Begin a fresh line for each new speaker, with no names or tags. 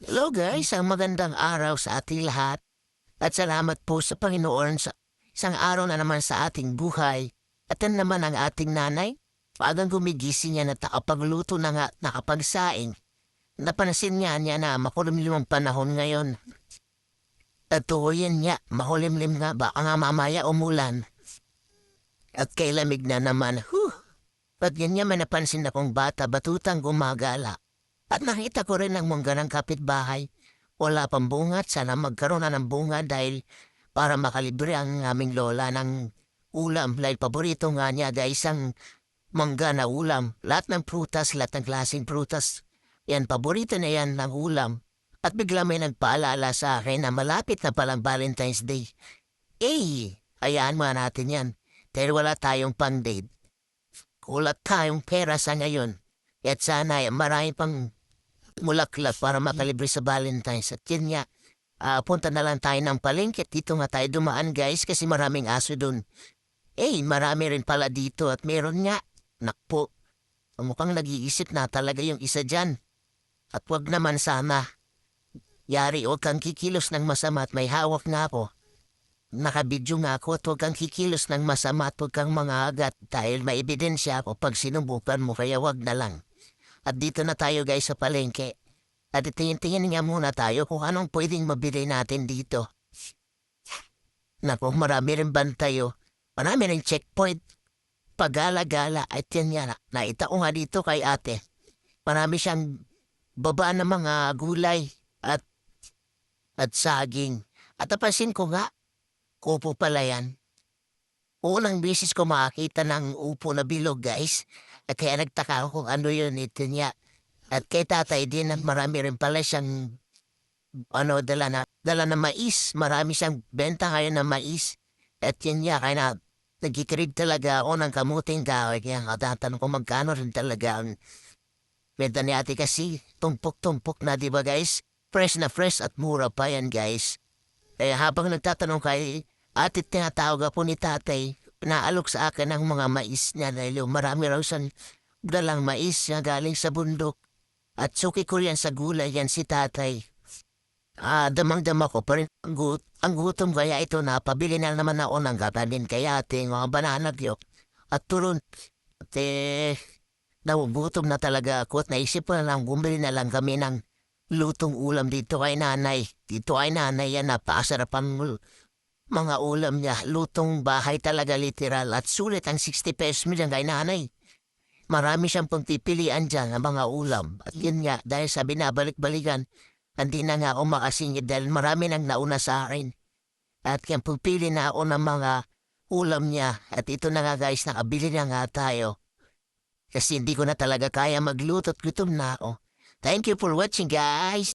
Hello guys, ang magandang araw sa ating lahat at salamat po sa Panginoon sa isang araw na naman sa ating buhay. At yan naman ang ating nanay, pagang gumigising niya na nakapagluto na nga at nakapagsaing. Napansin niya na makulimlim ang panahon ngayon. At tuhoyin niya, makulimlim nga, baka nga mamaya umulan. At kay lamig na naman, Pag yan niya may napansin akong bata batutang gumagala. At nakita ko rin ang mangga ng kapitbahay. Wala pang bunga at sana magkaroon na ng bunga dahil para makalibre ang aming lola ng ulam. Dahil paborito nga niya guys ang mangga na ulam. Lahat ng prutas, lahat ng klaseng prutas. Yan, paborito na yan ng ulam. At bigla may nagpaalala sa akin na malapit na palang Valentine's Day. Hayaan mo natin yan. Dahil wala tayong pang-date. Kulat tayong pera sa ngayon. At sana ay marami pang mulaklak para makalibre sa Valentine's. At yun nga, punta na lang tayo ng palengke. Dito nga tayo dumaan guys kasi maraming aso dun. Marami rin pala dito at meron nga. Nakpo, mukhang nag-iisip na talaga yung isa dyan. At wag naman sana. Yari, huwag kang kikilos ng masama at may hawak nga ako. Nakabidyo nga ako at huwag kang kikilos ng masama at huwag kang mga agat dahil may ebidensya ako pag sinubukan mo kaya wag na lang. At dito na tayo guys sa palengke. At itingin-tingin nga muna tayo kung anong pwedeng mabili natin dito. Naku, marami rin bantayo. Marami rin checkpoint. Pagala-gala at yan nga naita ko nga dito kay ate. Marami siyang baba ng mga gulay at saging. At napansin ko nga, upo pala yan. Unang bisis ko makakita ng upo na bilog guys. At kaya nagtaka ako kung ano yun ito niya. At kay tatay din at marami rin pala siyang dala na mais. Marami siyang benta ngayon na mais. At yun niya kaya na nagkikirig talaga ako ng kamuting kahoy. Kaya katatanong ko magkano rin talaga ang benta ni ate kasi tumpok-tumpok na diba guys? Fresh na fresh at mura pa yan guys. Kaya habang nagtatanong kay ate tinatawag po ni tatay, naalok sa akin ang mga mais niya dahil marami raw siyang dalang mais na galing sa bundok. At suki ko yan sa gulay yan si tatay. Damang-dama ko pa rin ang gutom kaya ito na pabili na naman ako ng gatanin kaya ate mga banana gyok. At turun, nagugutom na talaga ako at naisip ko na lang bumili na lang kami ng lutong ulam dito kay nanay. Dito kay nanay yan napakasarap ang mga ulam niya. Lutong bahay talaga literal at sulit ang 60 pesos mo dyan kay nanay. Marami siyang pagpipilian dyan ng mga ulam. At yun nga dahil sa binabalik-balikan, hindi na nga ako makasingit dahil marami nang nauna sa akin. At kaya pupili na ako ng mga ulam niya. At ito na nga guys, nakabili na nga tayo. Kasi hindi ko na talaga kaya magluto at gutom na ako. Thank you for watching guys!